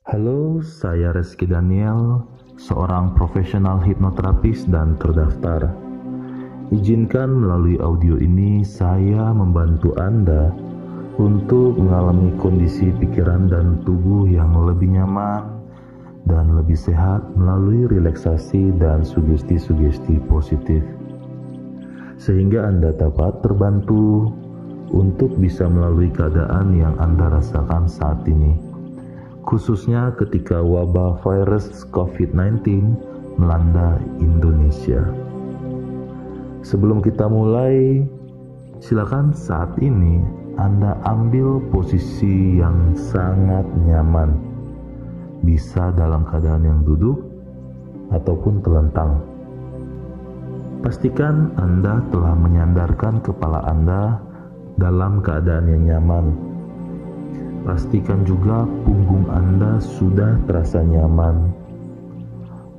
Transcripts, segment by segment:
Halo, saya Reski Daniel, seorang profesional hipnoterapis dan terdaftar. Izinkan melalui audio ini saya membantu Anda untuk mengalami kondisi pikiran dan tubuh yang lebih nyaman dan lebih sehat melalui relaksasi dan sugesti-sugesti positif. Sehingga Anda dapat terbantu untuk bisa melalui keadaan yang Anda rasakan saat ini. Khususnya ketika wabah virus COVID-19 melanda Indonesia. Sebelum kita mulai, silakan saat ini Anda ambil posisi yang sangat nyaman. Bisa dalam keadaan yang duduk ataupun telentang. Pastikan Anda telah menyandarkan kepala Anda dalam keadaan yang nyaman. Pastikan juga punggung Anda sudah terasa nyaman.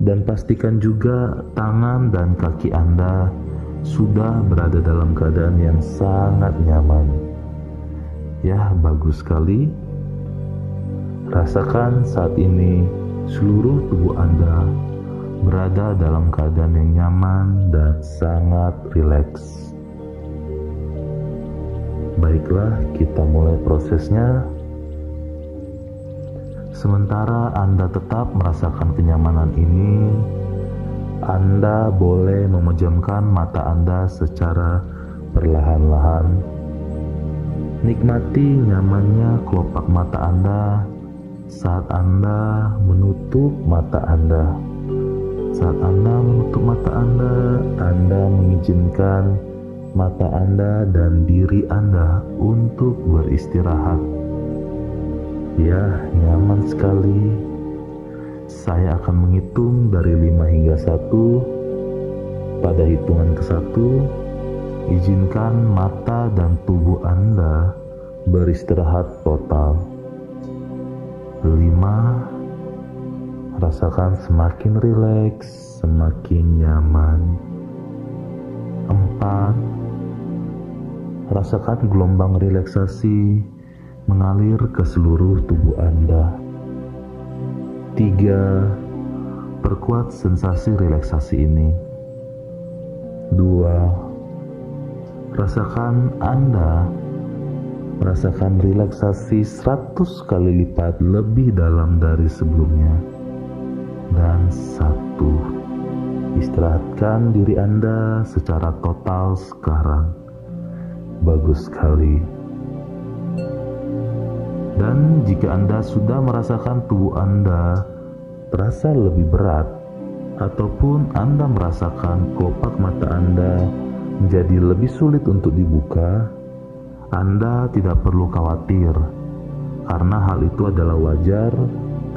Dan pastikan juga tangan dan kaki Anda sudah berada dalam keadaan yang sangat nyaman. Ya, bagus sekali. Rasakan saat ini seluruh tubuh Anda berada dalam keadaan yang nyaman dan sangat rileks. Baiklah, kita mulai prosesnya. Sementara Anda tetap merasakan kenyamanan ini, Anda boleh memejamkan mata Anda secara perlahan-lahan. Nikmati nyamannya kelopak mata Anda saat Anda menutup mata Anda. Saat Anda menutup mata Anda mengizinkan mata Anda dan diri Anda untuk beristirahat. Ya, nyaman sekali. Saya akan menghitung dari 5 hingga 1. Pada hitungan ke-1, izinkan mata dan tubuh Anda beristirahat total. 5. Rasakan semakin rileks, semakin nyaman. 4. Rasakan gelombang relaksasi mengalir ke seluruh tubuh Anda. 3. Perkuat sensasi relaksasi ini. 2. Rasakan Anda merasakan relaksasi 100 kali lipat lebih dalam dari sebelumnya. Dan 1. Istirahatkan diri Anda secara total sekarang. Bagus sekali. Dan jika Anda sudah merasakan tubuh Anda terasa lebih berat, ataupun Anda merasakan kelopak mata Anda menjadi lebih sulit untuk dibuka, Anda tidak perlu khawatir, karena hal itu adalah wajar,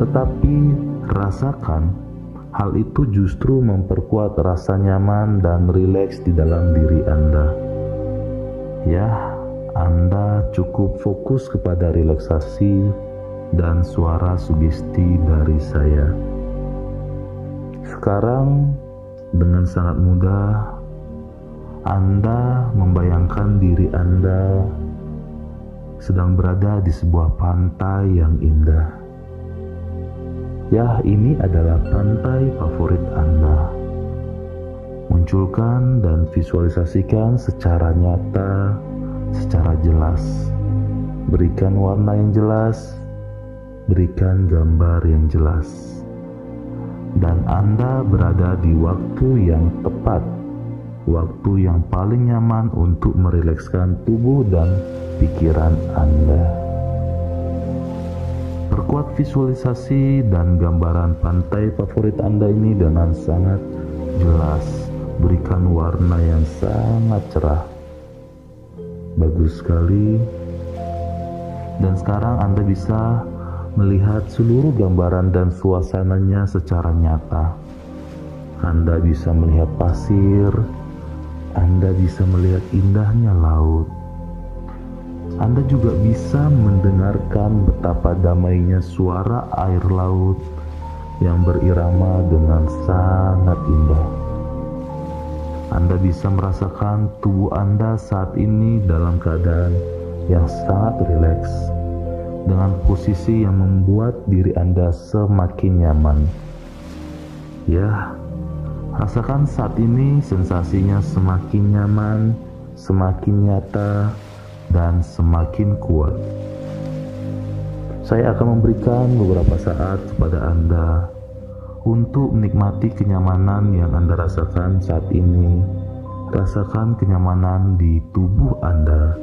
tetapi rasakan hal itu justru memperkuat rasa nyaman dan rileks di dalam diri Anda. Ya, Anda cukup fokus kepada relaksasi dan suara sugesti dari saya. Sekarang, dengan sangat mudah, Anda membayangkan diri Anda sedang berada di sebuah pantai yang indah. Ya, ini adalah pantai favorit Anda. Munculkan dan visualisasikan secara nyata, secara jelas. Berikan warna yang jelas, berikan gambar yang jelas. Dan Anda berada di waktu yang tepat, waktu yang paling nyaman untuk merilekskan tubuh dan pikiran Anda. Perkuat visualisasi dan gambaran pantai favorit Anda ini dengan sangat jelas. Berikan warna yang sangat cerah. Bagus sekali. Dan sekarang Anda bisa melihat seluruh gambaran dan suasananya secara nyata. Anda bisa melihat pasir, Anda bisa melihat indahnya laut. Anda juga bisa mendengarkan betapa damainya suara air laut yang berirama dengan sangat indah. Anda bisa merasakan tubuh Anda saat ini dalam keadaan yang sangat rileks, dengan posisi yang membuat diri Anda semakin nyaman. Ya, rasakan saat ini sensasinya semakin nyaman, semakin nyata, dan semakin kuat. Saya akan memberikan beberapa saat kepada Anda untuk menikmati kenyamanan yang Anda rasakan saat ini. Rasakan kenyamanan di tubuh Anda.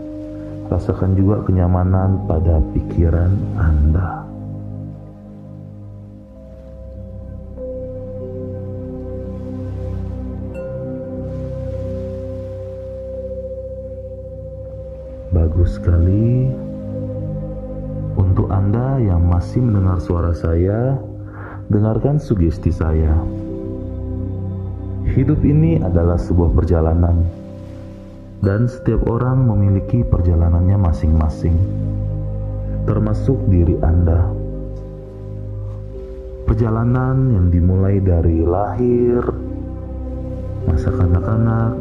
Rasakan juga kenyamanan pada pikiran Anda. Bagus sekali. Untuk Anda yang masih mendengar suara saya, dengarkan sugesti saya. Hidup ini adalah sebuah perjalanan, dan setiap orang memiliki perjalanannya masing-masing, termasuk diri Anda. Perjalanan yang dimulai dari lahir, masa kanak-kanak,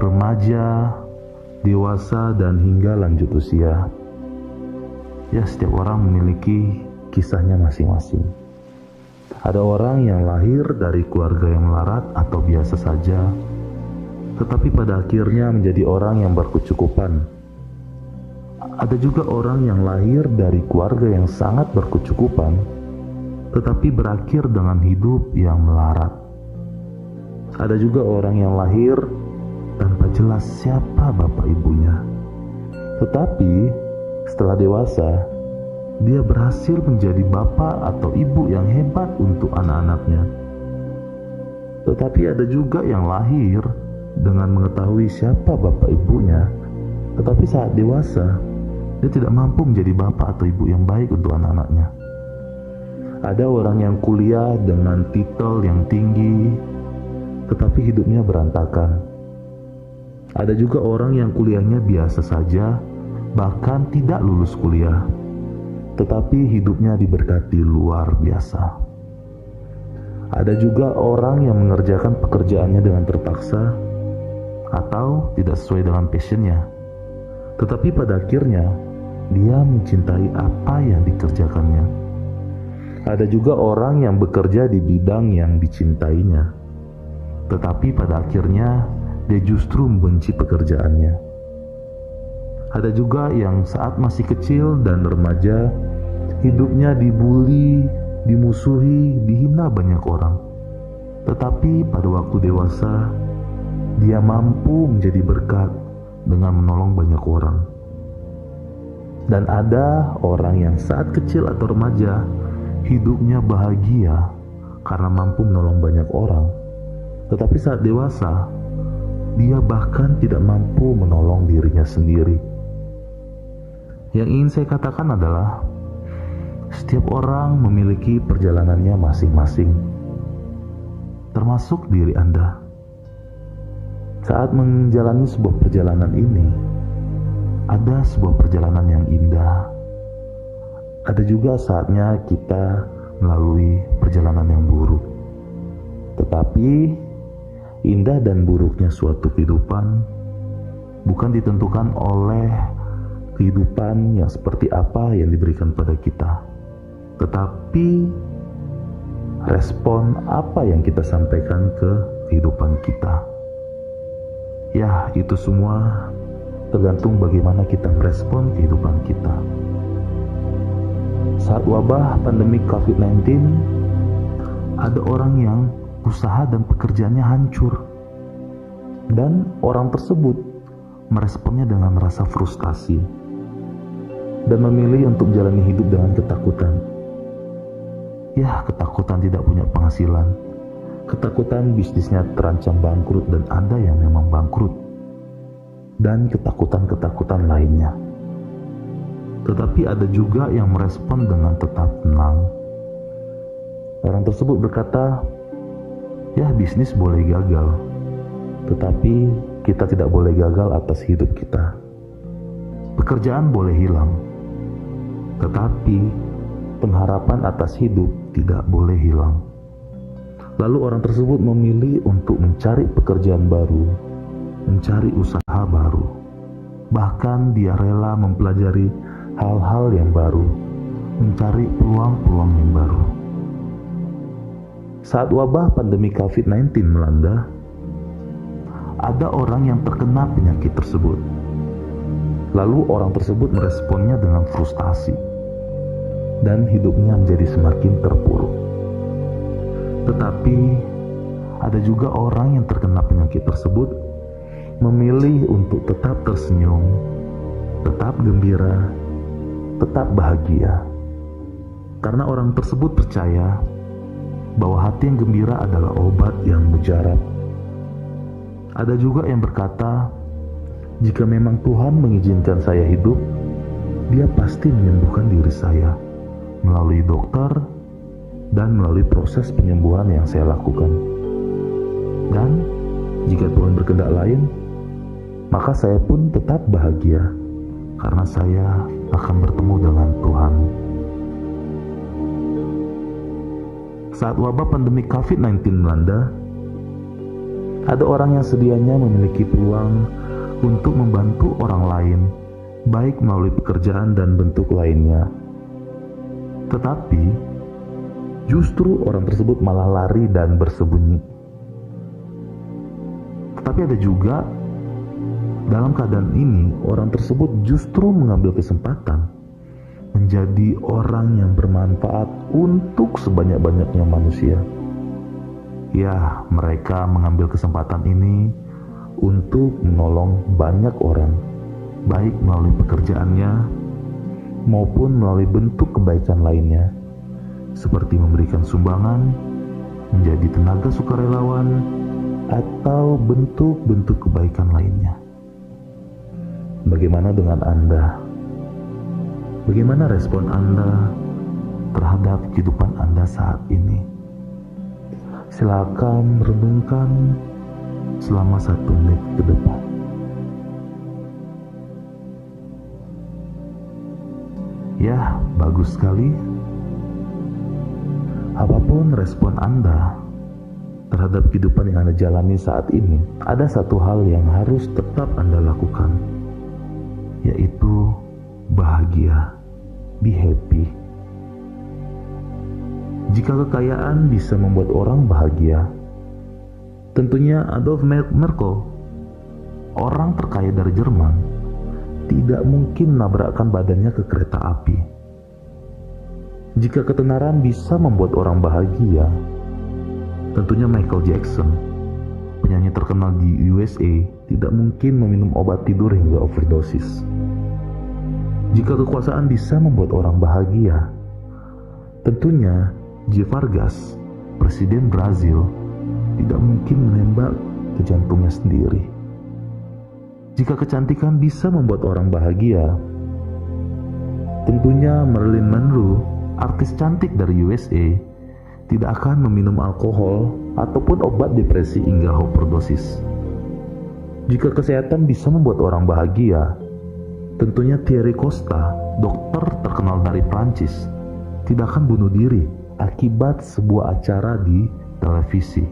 remaja, dewasa, dan hingga lanjut usia. Ya, setiap orang memiliki kisahnya masing-masing. Ada orang yang lahir dari keluarga yang melarat atau biasa saja, tetapi pada akhirnya menjadi orang yang berkecukupan. Ada juga orang yang lahir dari keluarga yang sangat berkecukupan, tetapi berakhir dengan hidup yang melarat. Ada juga orang yang lahir tanpa jelas siapa bapak ibunya, tetapi setelah dewasa, dia berhasil menjadi bapak atau ibu yang hebat untuk anak-anaknya. Tetapi ada juga yang lahir dengan mengetahui siapa bapak ibunya, tetapi saat dewasa, dia tidak mampu menjadi bapak atau ibu yang baik untuk anak-anaknya. Ada orang yang kuliah dengan titel yang tinggi, tetapi hidupnya berantakan. Ada juga orang yang kuliahnya biasa saja, bahkan tidak lulus kuliah, tetapi hidupnya diberkati luar biasa. Ada juga orang yang mengerjakan pekerjaannya dengan terpaksa atau tidak sesuai dengan passionnya, tetapi pada akhirnya dia mencintai apa yang dikerjakannya. Ada juga orang yang bekerja di bidang yang dicintainya, tetapi pada akhirnya dia justru membenci pekerjaannya. Ada juga yang saat masih kecil dan remaja, hidupnya dibully, dimusuhi, dihina banyak orang. Tetapi pada waktu dewasa, dia mampu menjadi berkat dengan menolong banyak orang. Dan ada orang yang saat kecil atau remaja, hidupnya bahagia karena mampu menolong banyak orang. Tetapi saat dewasa, dia bahkan tidak mampu menolong dirinya sendiri. Yang ingin saya katakan adalah setiap orang memiliki perjalanannya masing-masing, termasuk diri Anda. Saat menjalani sebuah perjalanan ini, ada sebuah perjalanan yang indah. Ada juga saatnya kita melalui perjalanan yang buruk. Tetapi indah dan buruknya suatu kehidupan bukan ditentukan oleh kehidupan yang seperti apa yang diberikan pada kita, tetapi respon apa yang kita sampaikan ke kehidupan kita. Ya, itu semua tergantung bagaimana kita merespon kehidupan kita. Saat wabah pandemi COVID-19, ada orang yang usaha dan pekerjaannya hancur, dan orang tersebut meresponnya dengan rasa frustasi dan memilih untuk menjalani hidup dengan ketakutan. Ya, ketakutan tidak punya penghasilan, ketakutan bisnisnya terancam bangkrut dan ada yang memang bangkrut, dan ketakutan-ketakutan lainnya. Tetapi ada juga yang merespon dengan tetap tenang. Orang tersebut berkata, ya, bisnis boleh gagal, tetapi kita tidak boleh gagal atas hidup kita. Pekerjaan boleh hilang, tetapi pengharapan atas hidup tidak boleh hilang. Lalu orang tersebut memilih untuk mencari pekerjaan baru, mencari usaha baru. Bahkan dia rela mempelajari hal-hal yang baru, mencari peluang-peluang yang baru. Saat wabah pandemi COVID-19 melanda, ada orang yang terkena penyakit tersebut. Lalu orang tersebut meresponnya dengan frustasi, dan hidupnya menjadi semakin terpuruk. Tetapi ada juga orang yang terkena penyakit tersebut memilih untuk tetap tersenyum, tetap gembira, tetap bahagia. Karena orang tersebut percaya bahwa hati yang gembira adalah obat yang mujarab. Ada juga yang berkata, jika memang Tuhan mengizinkan saya hidup, Dia pasti menyembuhkan diri saya melalui dokter dan melalui proses penyembuhan yang saya lakukan. Dan jika Tuhan berkehendak lain, maka saya pun tetap bahagia karena saya akan bertemu dengan Tuhan. Saat wabah pandemi COVID-19 melanda, ada orang yang sedianya memiliki peluang untuk membantu orang lain, baik melalui pekerjaan dan bentuk lainnya. Tetapi, justru orang tersebut malah lari dan bersembunyi. Tetapi ada juga, dalam keadaan ini, orang tersebut justru mengambil kesempatan menjadi orang yang bermanfaat untuk sebanyak-banyaknya manusia. Ya, mereka mengambil kesempatan ini untuk menolong banyak orang, baik melalui pekerjaannya maupun melalui bentuk kebaikan lainnya, seperti memberikan sumbangan, menjadi tenaga sukarelawan, atau bentuk-bentuk kebaikan lainnya. Bagaimana dengan Anda? Bagaimana respon Anda terhadap kehidupan Anda saat ini? Silakan renungkan selama 1 menit ke depan. Ya, bagus sekali. Apapun respon Anda terhadap kehidupan yang Anda jalani saat ini, ada satu hal yang harus tetap Anda lakukan, yaitu bahagia. Be happy. Jika kekayaan bisa membuat orang bahagia, tentunya Adolf Merkel, orang terkaya dari Jerman, tidak mungkin menabrakkan badannya ke kereta api. Jika ketenaran bisa membuat orang bahagia, tentunya Michael Jackson, penyanyi terkenal di USA, tidak mungkin meminum obat tidur hingga overdosis. Jika kekuasaan bisa membuat orang bahagia, tentunya Che Vargas, presiden Brazil, tidak mungkin menembak ke jantungnya sendiri. Jika kecantikan bisa membuat orang bahagia, tentunya Marilyn Monroe, artis cantik dari USA, tidak akan meminum alkohol ataupun obat depresi hingga overdosis. Jika kesehatan bisa membuat orang bahagia, tentunya Thierry Costa, dokter terkenal dari Prancis, tidak akan bunuh diri akibat sebuah acara di televisi.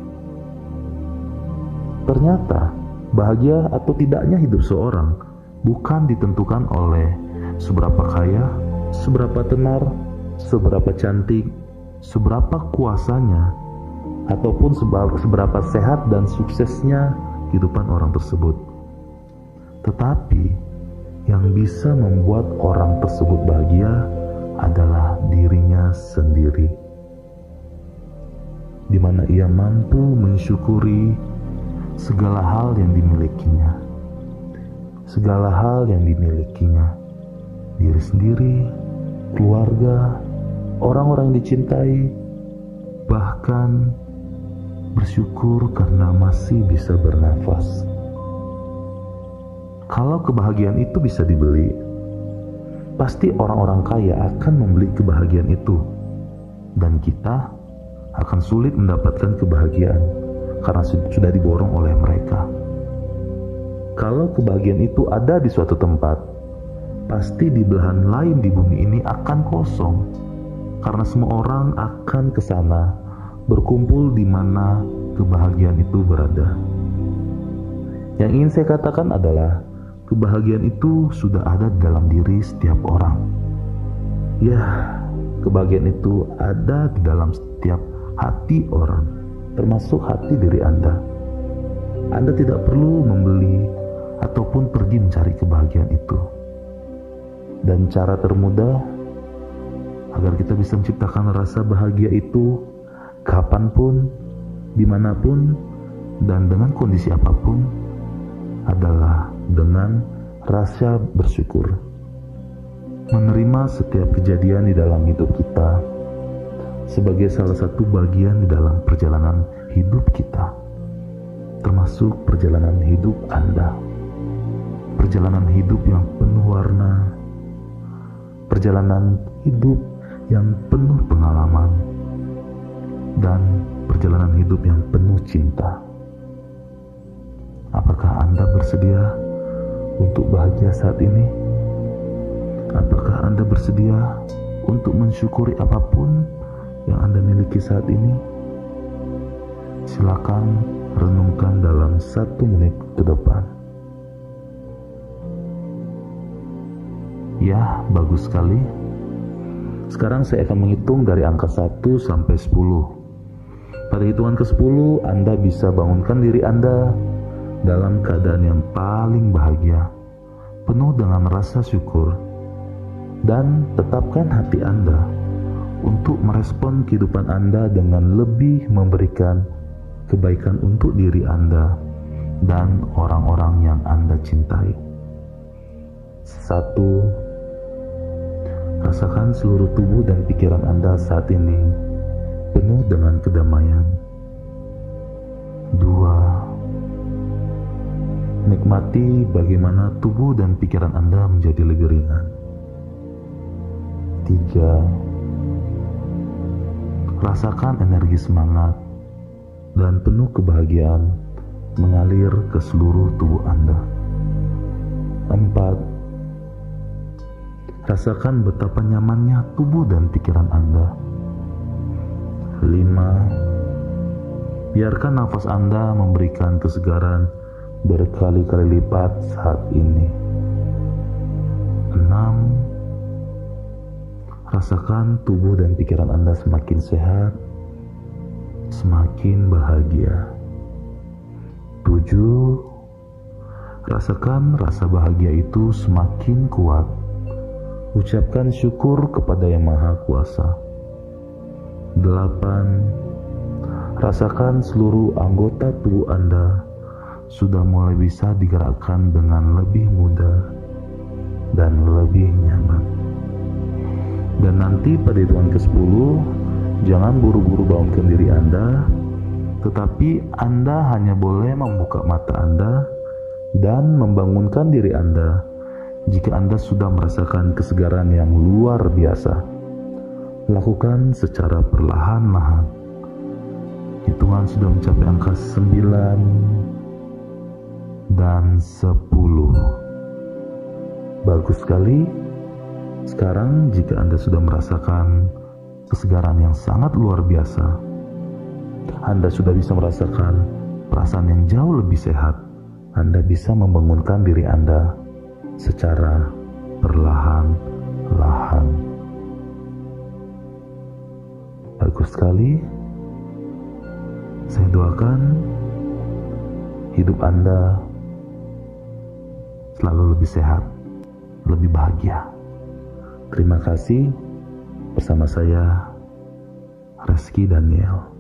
Ternyata, bahagia atau tidaknya hidup seorang bukan ditentukan oleh seberapa kaya, seberapa tenar, seberapa cantik, seberapa kuasanya, ataupun seberapa sehat dan suksesnya kehidupan orang tersebut. Tetapi, yang bisa membuat orang tersebut bahagia adalah dirinya sendiri, di mana ia mampu mensyukuri segala hal yang dimilikinya. Segala hal yang dimilikinya, diri sendiri, keluarga, orang-orang yang dicintai, bahkan bersyukur karena masih bisa bernafas. Kalau kebahagiaan itu bisa dibeli, pasti orang-orang kaya akan membeli kebahagiaan itu, dan kita akan sulit mendapatkan kebahagiaan karena sudah diborong oleh mereka. Kalau kebahagiaan itu ada di suatu tempat, pasti di belahan lain di bumi ini akan kosong, karena semua orang akan ke sana berkumpul di mana kebahagiaan itu berada. Yang ingin saya katakan adalah, kebahagiaan itu sudah ada dalam diri setiap orang. Ya, kebahagiaan itu ada di dalam setiap hati orang, termasuk hati diri Anda. Anda tidak perlu membeli ataupun pergi mencari kebahagiaan itu. Dan cara termudah agar kita bisa menciptakan rasa bahagia itu kapanpun, dimanapun, dan dengan kondisi apapun adalah dengan rasa bersyukur. Menerima setiap kejadian di dalam hidup kita sebagai salah satu bagian di dalam perjalanan hidup kita, termasuk perjalanan hidup Anda. Perjalanan hidup yang penuh warna, perjalanan hidup yang penuh pengalaman, dan perjalanan hidup yang penuh cinta. Apakah Anda bersedia untuk bahagia saat ini? Apakah Anda bersedia untuk mensyukuri apapun yang Anda miliki saat ini? Silakan renungkan dalam 1 menit ke depan. Ya, bagus sekali. Sekarang saya akan menghitung dari angka 1 sampai 10. Pada hitungan ke-10, Anda bisa bangunkan diri Anda dalam keadaan yang paling bahagia, penuh dengan rasa syukur, dan tetapkan hati Anda untuk merespon kehidupan Anda dengan lebih memberikan kebaikan untuk diri Anda dan orang-orang yang Anda cintai. 1. Rasakan seluruh tubuh dan pikiran Anda saat ini penuh dengan kedamaian. 2. Nikmati bagaimana tubuh dan pikiran Anda menjadi lebih ringan. 3. Rasakan energi semangat dan penuh kebahagiaan mengalir ke seluruh tubuh Anda. 4. Rasakan betapa nyamannya tubuh dan pikiran Anda. 5. Biarkan nafas Anda memberikan kesegaran berkali-kali lipat saat ini. 6. Rasakan tubuh dan pikiran Anda semakin sehat, semakin bahagia. 7. Rasakan rasa bahagia itu semakin kuat. Ucapkan syukur kepada Yang Maha Kuasa. 8. Rasakan seluruh anggota tubuh Anda sudah mulai bisa digerakkan dengan lebih mudah dan lebih nyaman. Dan nanti pada hitungan ke-10, jangan buru-buru bangunkan diri Anda, tetapi Anda hanya boleh membuka mata Anda dan membangunkan diri Anda jika Anda sudah merasakan kesegaran yang luar biasa. Lakukan secara perlahan-lahan. Hitungan sudah mencapai angka 9 dan 10. Bagus sekali. Sekarang jika Anda sudah merasakan kesegaran yang sangat luar biasa, Anda sudah bisa merasakan perasaan yang jauh lebih sehat, Anda bisa membangunkan diri Anda secara perlahan-lahan. Bagus sekali. Saya doakan hidup Anda selalu lebih sehat, lebih bahagia. Terima kasih. Bersama saya, Reski Daniel.